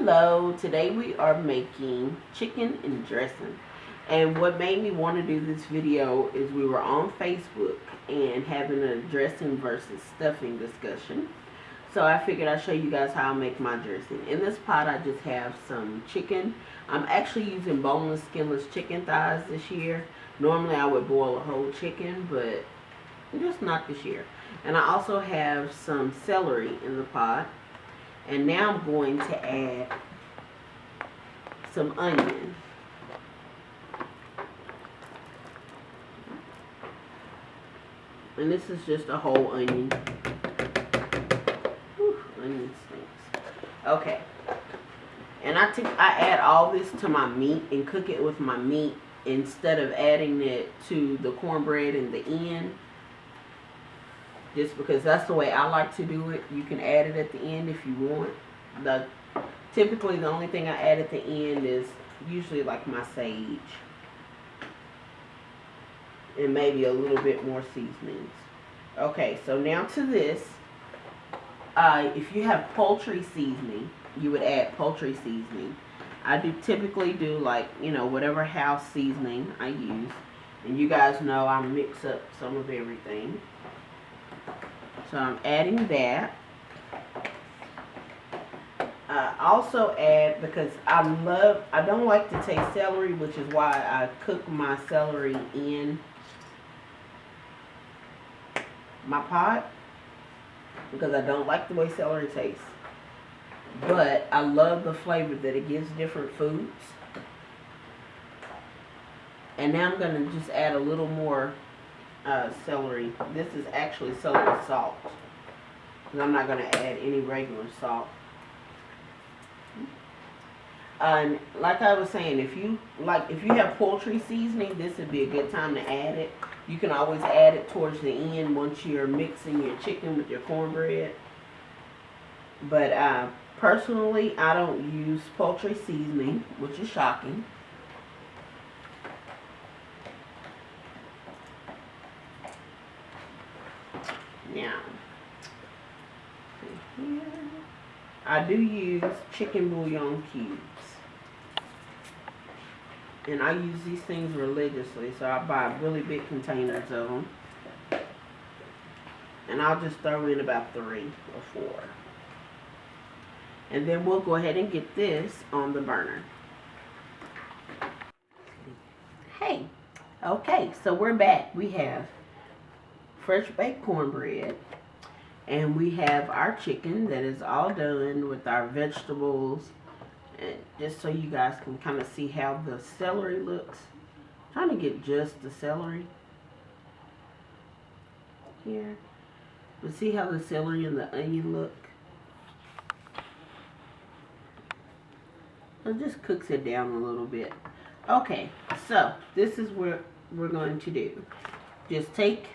Hello, today we are making chicken and dressing. And what made me want to do this video is we were on Facebook and having a dressing versus stuffing discussion. So I figured I'd show you guys how I make my dressing. In this pot I just have some chicken. I'm actually using boneless, skinless chicken thighs this year. Normally I would boil a whole chicken, but just not this year. And I also have some celery in the pot. And now I'm going to add some onion. And this is just a whole onion. Whew, onion stinks. Okay. And I add all this to my meat and cook it with my meat instead of adding it to the cornbread in the end. Just because that's the way I like to do it. You can add it at the end if you want. Typically the only thing I add at the end is usually like my sage. And maybe a little bit more seasonings. Okay, so now to this. If you have poultry seasoning, you would add poultry seasoning. I typically do like, whatever house seasoning I use. And you guys know I mix up some of everything. So I'm adding that. Also add, because I don't like to taste celery, which is why I cook my celery in my pot, because I don't like the way celery tastes. But I love the flavor that it gives different foods. And now I'm going to just add a little more celery. This is actually celery salt, because I'm not going to add any regular salt. And like I was saying, if you have poultry seasoning, this would be a good time to add it. You can always add it towards the end once you're mixing your chicken with your cornbread. But personally, I don't use poultry seasoning, which is shocking. Now, here, I do use chicken bouillon cubes. And I use these things religiously, so I buy really big containers of them. And I'll just throw in about 3 or 4. And then we'll go ahead and get this on the burner. Hey, okay, so we're back. We have fresh baked cornbread, and we have our chicken that is all done with our vegetables. And just so you guys can kind of see how the celery looks, I'm trying to get just the celery here, but see how the celery and the onion look. It just cooks it down a little bit. Okay, so this is what we're going to do. Just take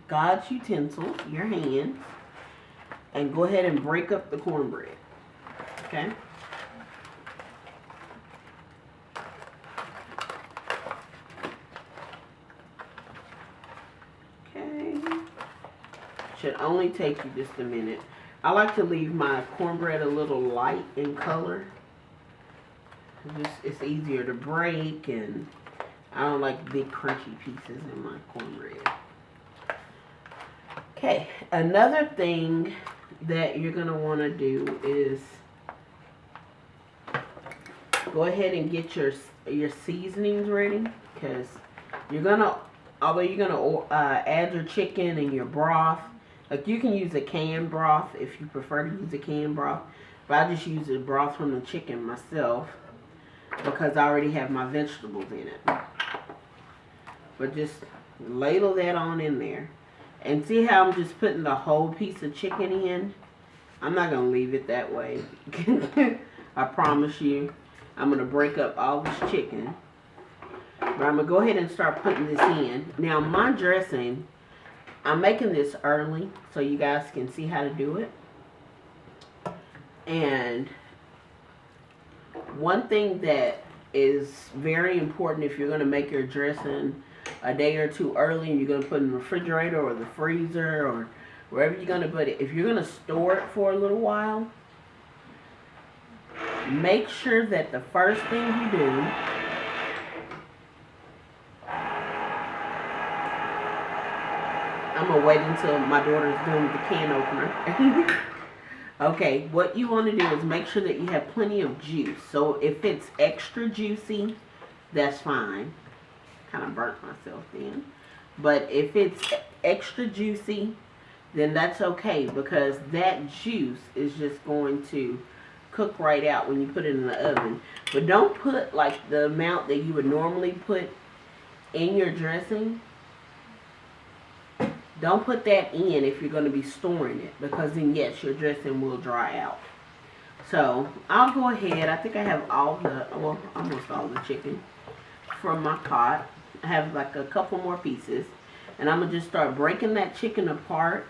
God's utensils, your hands, and go ahead and break up the cornbread. Okay? Okay. Should only take you just a minute. I like to leave my cornbread a little light in color. It's easier to break, and I don't like big crunchy pieces in my cornbread. Okay, another thing that you're going to want to do is go ahead and get your seasonings ready, because although you're going to add your chicken and your broth, like you can use a canned broth if you prefer to use a canned broth, but I just use the broth from the chicken myself because I already have my vegetables in it. But just ladle that on in there. And see how I'm just putting the whole piece of chicken in? I'm not going to leave it that way. I promise you. I'm going to break up all this chicken. But I'm going to go ahead and start putting this in. Now, my dressing, I'm making this early so you guys can see how to do it. And one thing that is very important if you're going to make your dressing a day or two early and you're going to put it in the refrigerator or the freezer or wherever you're going to put it, if you're going to store it for a little while, make sure that the first thing you do I'm going to wait until my daughter's done with the can opener. Okay, what you want to do is make sure that you have plenty of juice. So if it's extra juicy, that's fine. Kind of burnt myself then. But if it's extra juicy, then that's okay, because that juice is just going to cook right out when you put it in the oven. But don't put like the amount that you would normally put in your dressing. Don't put that in if you're going to be storing it, because then yes, your dressing will dry out. So I'll go ahead. I think I have all the, well, almost all the chicken from my pot. I have like a couple more pieces, and I'm going to just start breaking that chicken apart,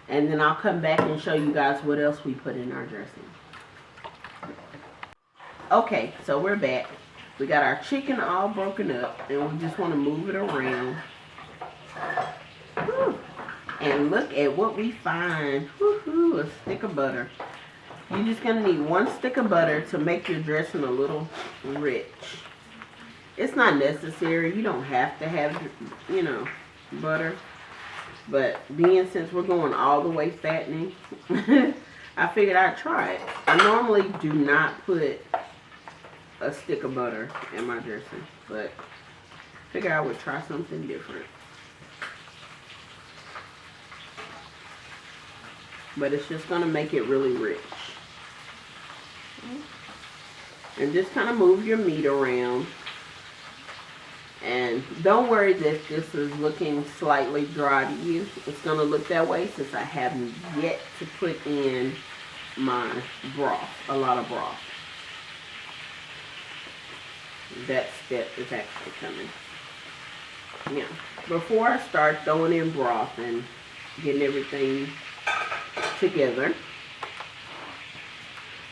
and then I'll come back and show you guys what else we put in our dressing. Okay, so we're back. We got our chicken all broken up, and we just want to move it around. Whew. And look at what we find. Woohoo, a stick of butter. You're just going to need 1 stick of butter to make your dressing a little rich. It's not necessary. You don't have to have, you know, butter. But being since we're going all the way fattening, I figured I'd try it. I normally do not put a stick of butter in my dressing, but I figured I would try something different. But it's just going to make it really rich. And just kind of move your meat around. And don't worry that this is looking slightly dry to you. It's going to look that way since I haven't yet to put in my broth, a lot of broth. That step is actually coming. Now, before I start throwing in broth and getting everything together,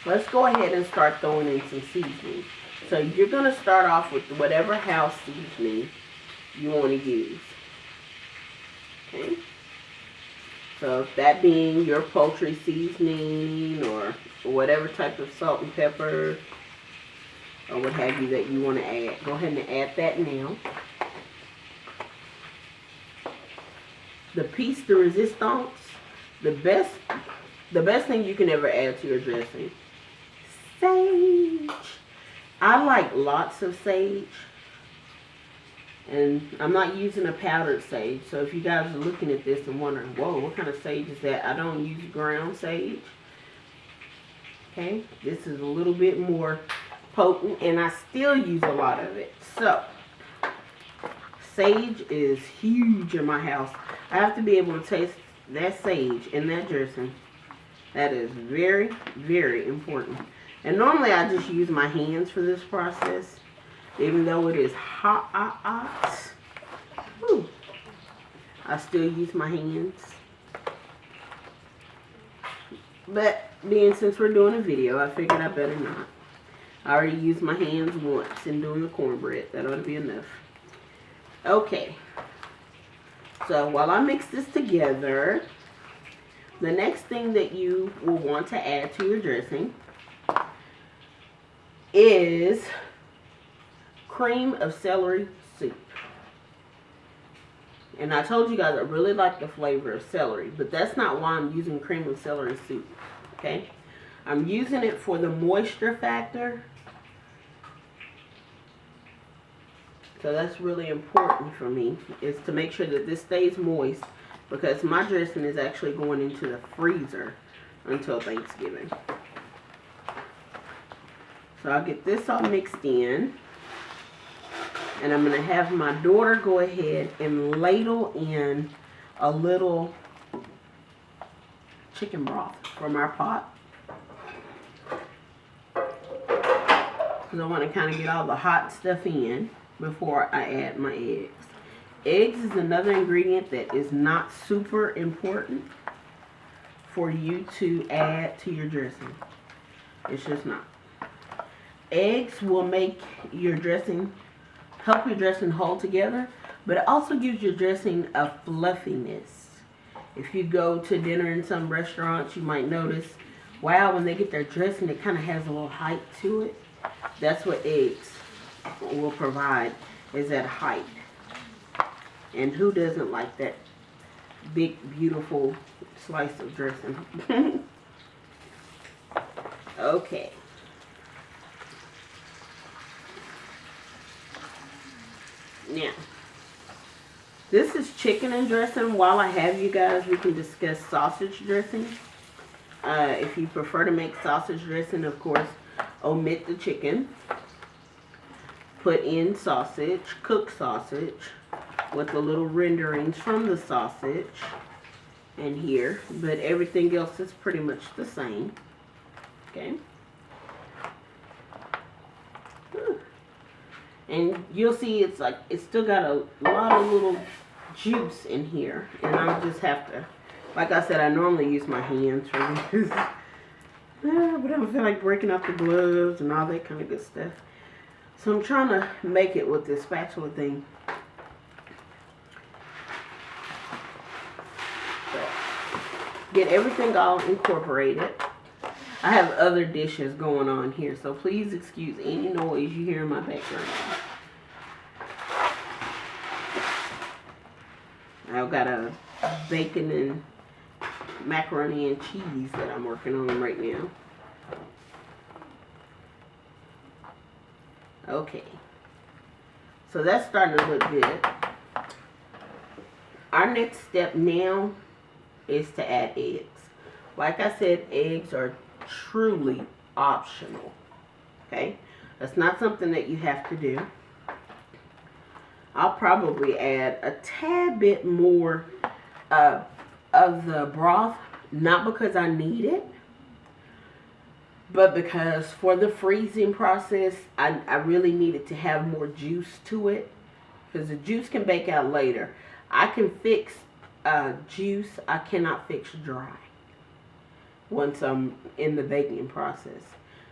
let's go ahead and start throwing in some seasoning. So you're going to start off with whatever house seasoning you want to use. Okay? So that being your poultry seasoning or whatever type of salt and pepper or what have you that you want to add. Go ahead and add that now. The piece de resistance, the best thing you can ever add to your dressing. Sage. I like lots of sage, and I'm not using a powdered sage, so if you guys are looking at this and wondering, whoa, what kind of sage is that? I don't use ground sage. Okay, this is a little bit more potent, and I still use a lot of it. So, sage is huge in my house. I have to be able to taste that sage in that dressing. That is very, very important. And normally I just use my hands for this process, even though it is hot. Whew. I still use my hands. But since we're doing a video, I figured I better not. I already used my hands once in doing the cornbread. That ought to be enough. Okay. So while I mix this together, the next thing that you will want to add to your dressing is cream of celery soup. And I told you guys I really like the flavor of celery, but that's not why I'm using cream of celery soup. Okay? I'm using it for the moisture factor. So that's really important for me, is to make sure that this stays moist, because my dressing is actually going into the freezer until Thanksgiving. So I'll get this all mixed in, and I'm going to have my daughter go ahead and ladle in a little chicken broth from our pot. Because I want to kind of get all the hot stuff in before I add my eggs. Eggs is another ingredient that is not super important for you to add to your dressing. It's just not. Eggs will make your dressing, help your dressing hold together, but it also gives your dressing a fluffiness. If you go to dinner in some restaurants, you might notice wow, when they get their dressing, it kind of has a little height to it. That's what eggs will provide, is that height. And who doesn't like that big, beautiful slice of dressing? Okay. Now, this is chicken and dressing. While I have you guys, we can discuss sausage dressing. If you prefer to make sausage dressing, of course, omit the chicken. Put in sausage, cooked sausage, with the little renderings from the sausage in here. But everything else is pretty much the same. Okay. And you'll see it's like, it's still got a lot of little juice in here. And I'll just have to, like I said, I normally use my hands for this. But I don't feel like breaking up the gloves and all that kind of good stuff. So I'm trying to make it with this spatula thing. So, get everything all incorporated. I have other dishes going on here, so please excuse any noise you hear in my background. I've got a bacon and macaroni and cheese that I'm working on right now. Okay. So that's starting to look good. Our next step now is to add eggs. Like I said, eggs are truly optional. Okay? That's not something that you have to do. I'll probably add a tad bit more of the broth, not because I need it, but because for the freezing process, I really needed to have more juice to it, because the juice can bake out later. I can fix juice, I cannot fix dry once I'm in the baking process.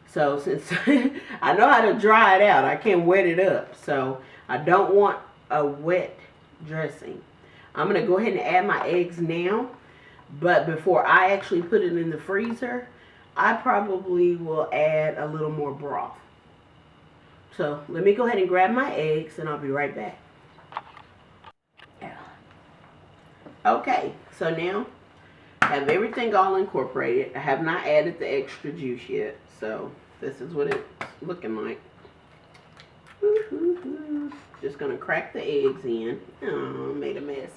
So since I know how to dry it out, I can't wet it up. So I don't want a wet dressing. I'm going to go ahead and add my eggs now. But before I actually put it in the freezer, I probably will add a little more broth. So let me go ahead and grab my eggs and I'll be right back. Okay, so now I have everything all incorporated. I have not added the extra juice yet, so this is what it's looking like. Just gonna crack the eggs in. Oh, made a mess.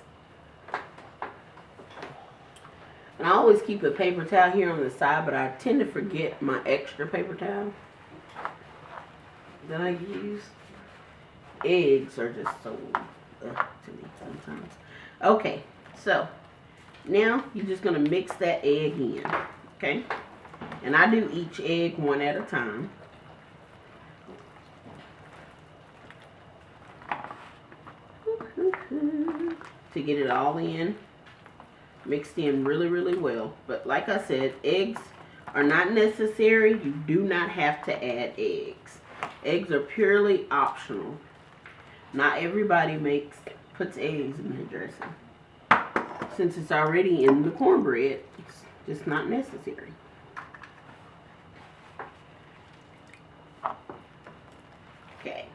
And I always keep a paper towel here on the side, but I tend to forget my extra paper towel that I use. Eggs are just so to me sometimes. Okay, so now you're just gonna mix that egg in, okay? And I do each egg one at a time. To get it all in, mixed in really, really well. But like I said, eggs are not necessary. You do not have to add eggs. Eggs are purely optional. Not everybody puts eggs in their dressing. Since it's already in the cornbread, it's just not necessary. Okay.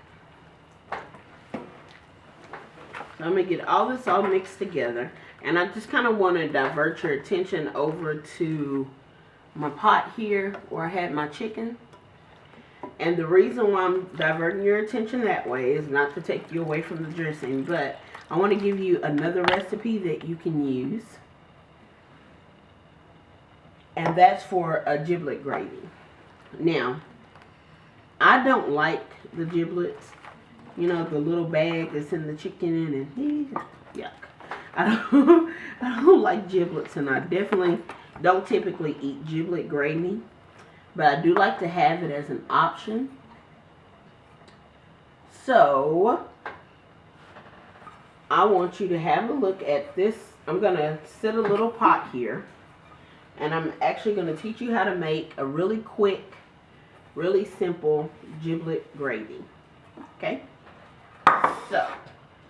So I'm going to get all this all mixed together. And I just kind of want to divert your attention over to my pot here where I had my chicken. And the reason why I'm diverting your attention that way is not to take you away from the dressing, but I want to give you another recipe that you can use. And that's for a giblet gravy. Now, I don't like the giblets. You know, the little bag that's in the chicken and yuck. I don't like giblets, and I definitely don't typically eat giblet gravy. But I do like to have it as an option. So, I want you to have a look at this. I'm going to set a little pot here. And I'm actually going to teach you how to make a really quick, really simple giblet gravy. Okay? So,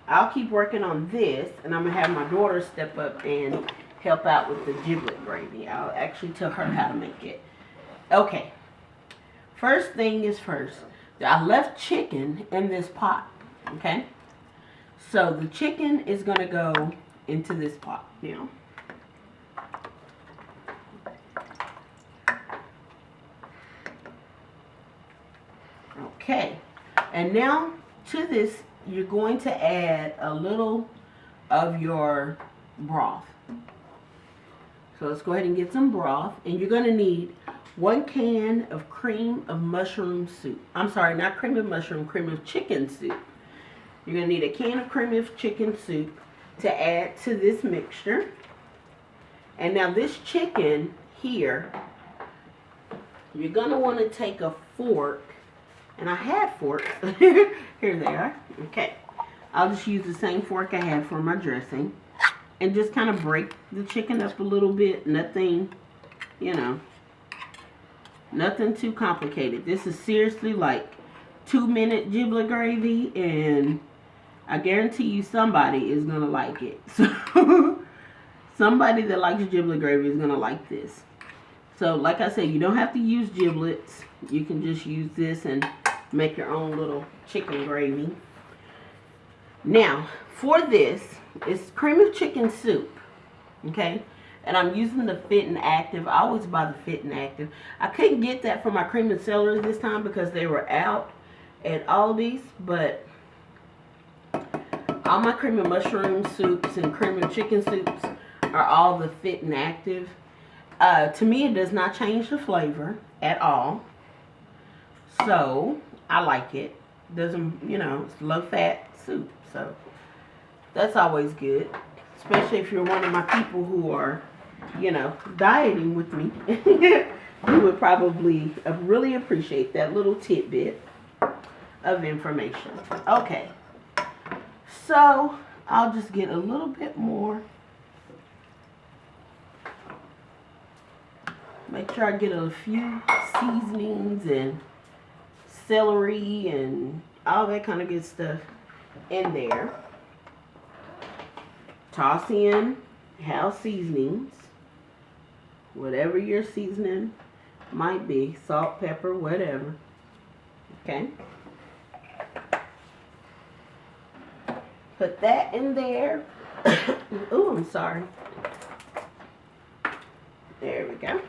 I'll keep working on this. And I'm going to have my daughter step up and help out with the giblet gravy. I'll actually tell her how to make it. Okay. First thing is first. I left chicken in this pot. Okay. So the chicken is going to go into this pot now. Okay. And now to this, you're going to add a little of your broth. So let's go ahead and get some broth. And you're going to need 1 can of cream of mushroom soup. I'm sorry, not cream of mushroom, cream of chicken soup. You're going to need a can of cream of chicken soup to add to this mixture. And now this chicken here, you're going to want to take a fork. And I had forks. Here they are. Okay. I'll just use the same fork I had for my dressing. And just kind of break the chicken up a little bit. Nothing, you know, nothing too complicated. This is seriously like 2-minute giblet gravy. And I guarantee you somebody is going to like it. So, somebody that likes giblet gravy is going to like this. So, like I said, you don't have to use giblets. You can just use this and make your own little chicken gravy. Now, for this, it's cream of chicken soup. Okay? And I'm using the Fit and Active. I always buy the Fit and Active. I couldn't get that for my cream and celery this time because they were out at Aldi's. But all my cream of mushroom soups and cream of chicken soups are all the Fit and Active. To me, it does not change the flavor at all. So, I like it. Doesn't, you know, it's low-fat soup. So, that's always good. Especially if you're one of my people who are, you know, dieting with me. You would probably really appreciate that little tidbit of information. Okay. So, I'll just get a little bit more. Make sure I get a few seasonings and celery and all that kind of good stuff in there. Toss in house seasonings, whatever your seasoning might be, salt, pepper, whatever. Okay. Put that in there. Oh, I'm sorry. There we go.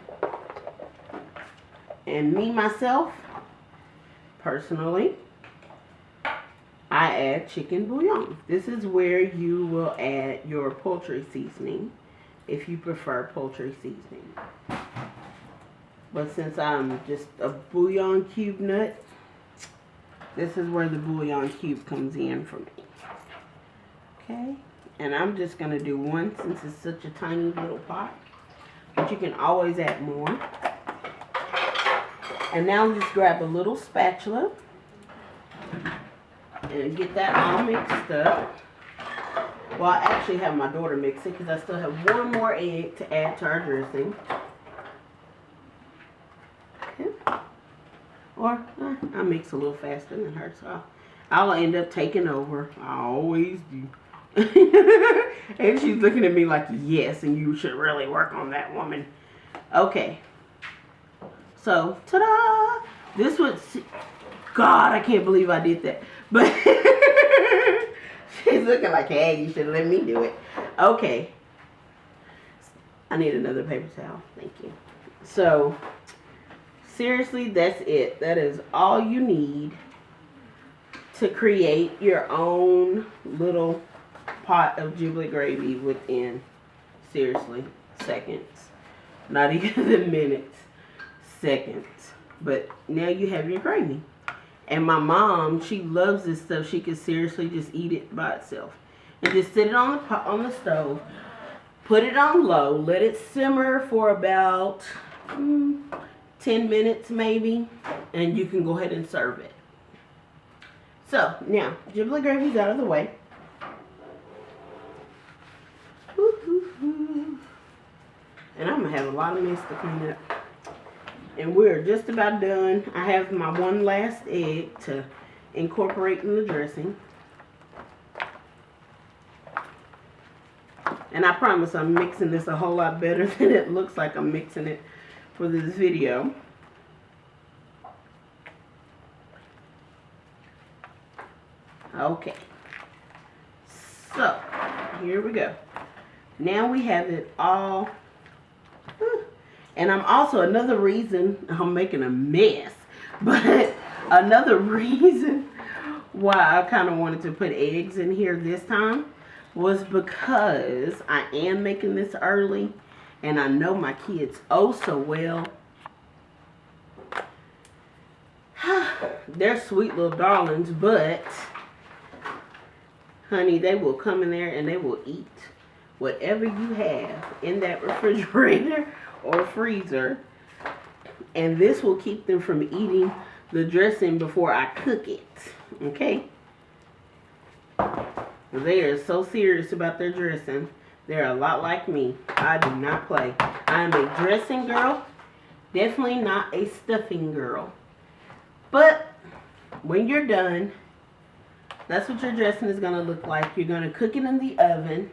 And me, myself, personally, I add chicken bouillon. This is where you will add your poultry seasoning, if you prefer poultry seasoning. But since I'm just a bouillon cube nut, this is where the bouillon cube comes in for me. Okay, and I'm just going to do one since it's such a tiny little pot. But you can always add more. And now just grab a little spatula and get that all mixed up. Well, I actually have my daughter mix it because I still have one more egg to add to our dressing. Okay. Or I mix a little faster than her, so I'll end up taking over. I always do. And she's looking at me like, yes, and you should really work on that, woman. Okay. So, ta-da! This was, God, I can't believe I did that. But she's looking like, hey, you should let me do it. Okay. I need another paper towel. Thank you. So, seriously, that's it. That is all you need to create your own little pot of giblet gravy within, seriously, seconds. Not even minutes. Seconds. But now you have your gravy. And my mom, she loves this stuff. She could seriously just eat it by itself. And just sit it on the stove. Put it on low. Let it simmer for about 10 minutes maybe. And you can go ahead and serve it. So, now, giblet gravy's out of the way. And I'm going to have a lot of mess to clean up. And we're just about done. I have my one last egg to incorporate in the dressing. And I promise I'm mixing this a whole lot better than it looks like I'm mixing it for this video. Okay. So, here we go. Now we have it all. And I'm also, another reason, I'm making a mess, but another reason why I kind of wanted to put eggs in here this time was because I am making this early, and I know my kids oh so well. They're sweet little darlings, but honey, they will come in there and they will eat whatever you have in that refrigerator or freezer, and this will keep them from eating the dressing before I cook it. Okay? They are so serious about their dressing. They're a lot like me. I do not play. I am a dressing girl, definitely not a stuffing girl. But when you're done, that's what your dressing is going to look like. You're going to cook it in the oven,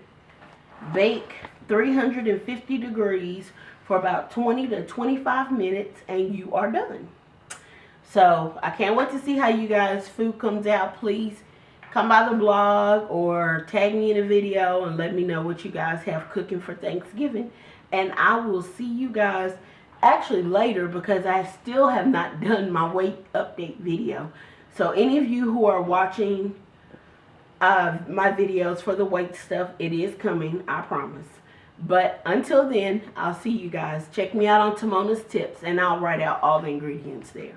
bake 350 degrees for about 20 to 25 minutes, and you are done. So I can't wait to see how you guys' food comes out. Please come by the blog or tag me in a video and let me know what you guys have cooking for Thanksgiving. And I will see you guys actually later, because I still have not done my weight update video. So any of you who are watching my videos for the weight stuff, it is coming, I promise. But until then, I'll see you guys. Check me out on Timona's Tips, and I'll write out all the ingredients there.